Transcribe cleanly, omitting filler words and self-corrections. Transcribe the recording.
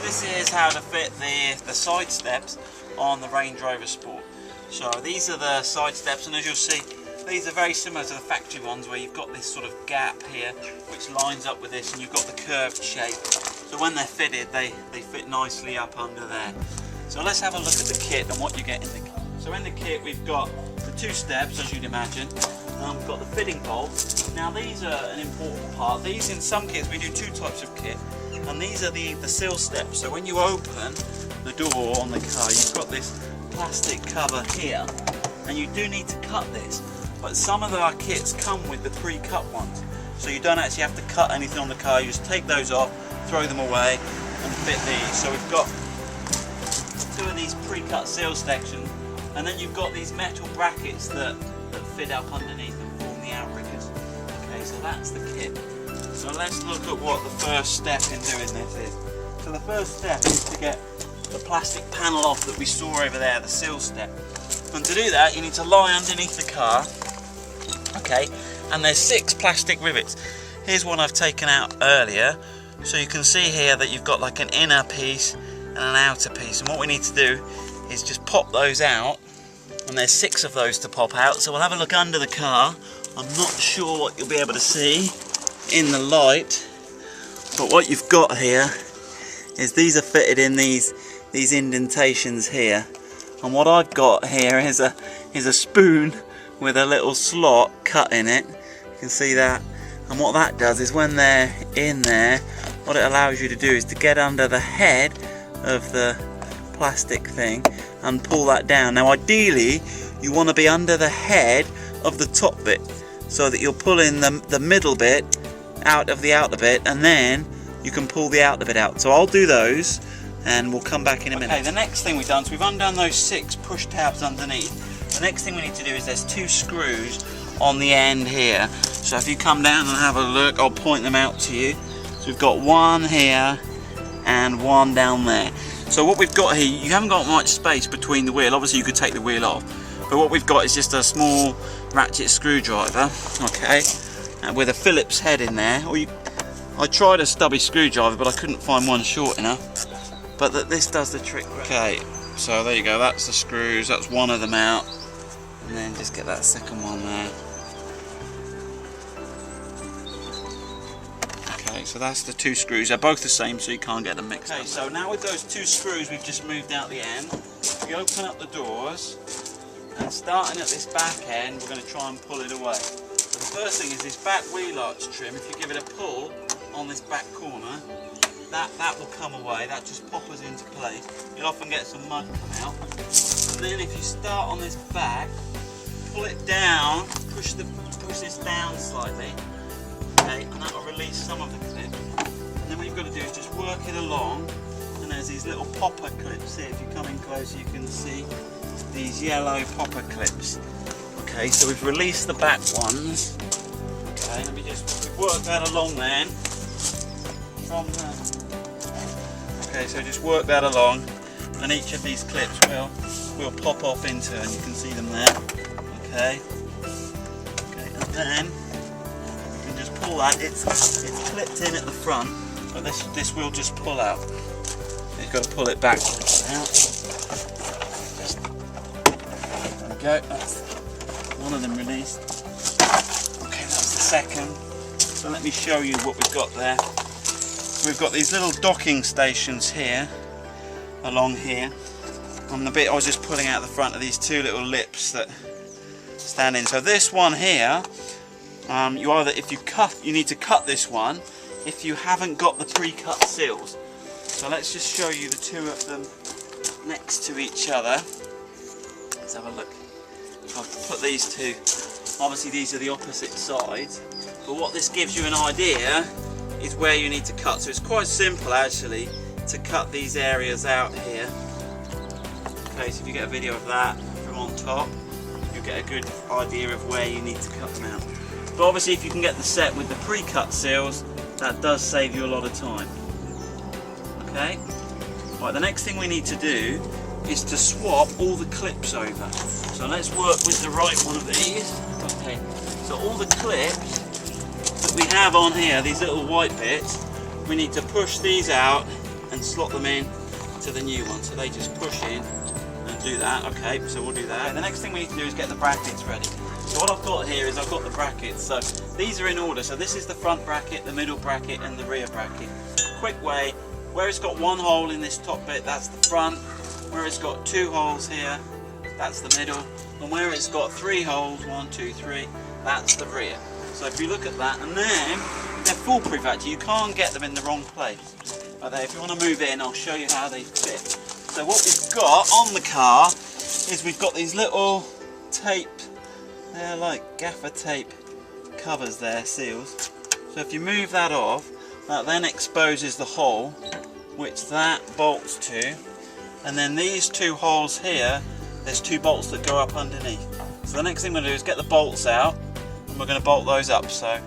this is how to fit the side steps on the Range Rover Sport. So these are the side steps, and as you'll see, these are very similar to the factory ones where you've got this sort of gap here which lines up with this, and you've got the curved shape. So when they're fitted, they fit nicely up under there. So let's have a look at the kit and what you get in the kit. So in the kit we've got the 2 steps, as you'd imagine. We've got the fitting bolts. Now these are an important part. These, in some kits, we do 2 types of kit, and these are the sill steps. So when you open the door on the car, you've got this plastic cover here, and you do need to cut this. But some of our kits come with the pre-cut ones, so you don't actually have to cut anything on the car. You just take those off, throw them away, and fit these. So we've got 2 of these pre-cut sill sections, and then you've got these metal brackets that fit up underneath and form the outriggers. Okay, so that's the kit. So let's look at what the first step in doing this is. So the first step is to get the plastic panel off that we saw over there, the sill step. And to do that, you need to lie underneath the car. Okay, and there's 6 plastic rivets. Here's one I've taken out earlier. So you can see here that you've got like an inner piece and an outer piece. And what we need to do is just pop those out. And there's 6 of those to pop out. So we'll have a look under the car. I'm not sure what you'll be able to see in the light, but what you've got here is these are fitted in these indentations here. And what I've got here is a spoon with a little slot cut in it. You can see that. And what that does is when they're in there, what it allows you to do is to get under the head of the plastic thing and pull that down. Now ideally you want to be under the head of the top bit, so that you're pulling the middle bit out of the outer bit, and then you can pull the outer bit out. So I'll do those and we'll come back in a minute. Okay, the next thing we've done, so we've undone those 6 push tabs underneath. The next thing we need to do is there's 2 screws on the end here. So if you come down and have a look, I'll point them out to you. So we've got one here and one down there. So what we've got here, you haven't got much space between the wheel. Obviously you could take the wheel off, but what we've got is just a small ratchet screwdriver, okay, and with a Phillips head in there. I tried a stubby screwdriver, but I couldn't find one short enough. But this does the trick. Okay, so there you go. That's the screws. That's one of them out, and then just get that second one there. Okay, so that's the 2 screws. They're both the same, so you can't get them mixed up. Okay, so now with those 2 screws we've just moved out the end, we open up the doors, and starting at this back end, we're going to try and pull it away. So the first thing is this back wheel arch trim. If you give it a pull on this back corner, that will come away. That just poppers into place. You'll often get some mud come out. And then if you start on this back, pull it down, push this down slightly, okay, and that will release some of the clip. And then what you've got to do is just work it along, and there's these little popper clips here. If you come in closer, you can see these yellow popper clips. Okay, so we've released the back ones. Okay, let me just work that along then. From there. Okay, so just work that along, and each of these clips will pop off into, and you can see them there. Okay. Okay, and then you can just pull that. It's clipped in at the front, but this will just pull out. You've got to pull it backwards out. There we go. That's one of them released. Okay, that's the second. So let me show you what we've got there. So we've got these little docking stations here, along here. On the bit I was just pulling out the front of these 2 little lips that stand in. So this one here, you need to cut this one if you haven't got the pre-cut seals. So let's just show you the 2 of them next to each other. Let's have a look. I've put these 2. Obviously these are the opposite sides, but what this gives you an idea is where you need to cut. So it's quite simple actually to cut these areas out here. Okay, so if you get a video of that from on top, you'll get a good idea of where you need to cut them out. But obviously if you can get the set with the pre-cut seals, that does save you a lot of time. Okay? Right, the next thing we need to do is to swap all the clips over. So let's work with the right one of these. Okay, so all the clips that we have on here, these little white bits, we need to push these out and slot them in to the new one. So they just push in and do that. Okay, so we'll do that. Okay, the next thing we need to do is get the brackets ready. So what I've got here is I've got the brackets. So these are in order. So this is the front bracket, the middle bracket and the rear bracket. Quick way, where it's got one hole in this top bit, that's the front. Where it's got two holes here, that's the middle. And where it's got three holes, 1, 2, 3, that's the rear. So if you look at that, and then they're foolproof actually, you can't get them in the wrong place. But if you want to move in, I'll show you how they fit. So what we've got on the car is we've got these little tape, they're like gaffer tape covers there, seals. So if you move that off, that then exposes the hole which that bolts to, and then these two holes here, there's two bolts that go up underneath. So the next thing we're going to do is get the bolts out, and we're going to bolt those up. So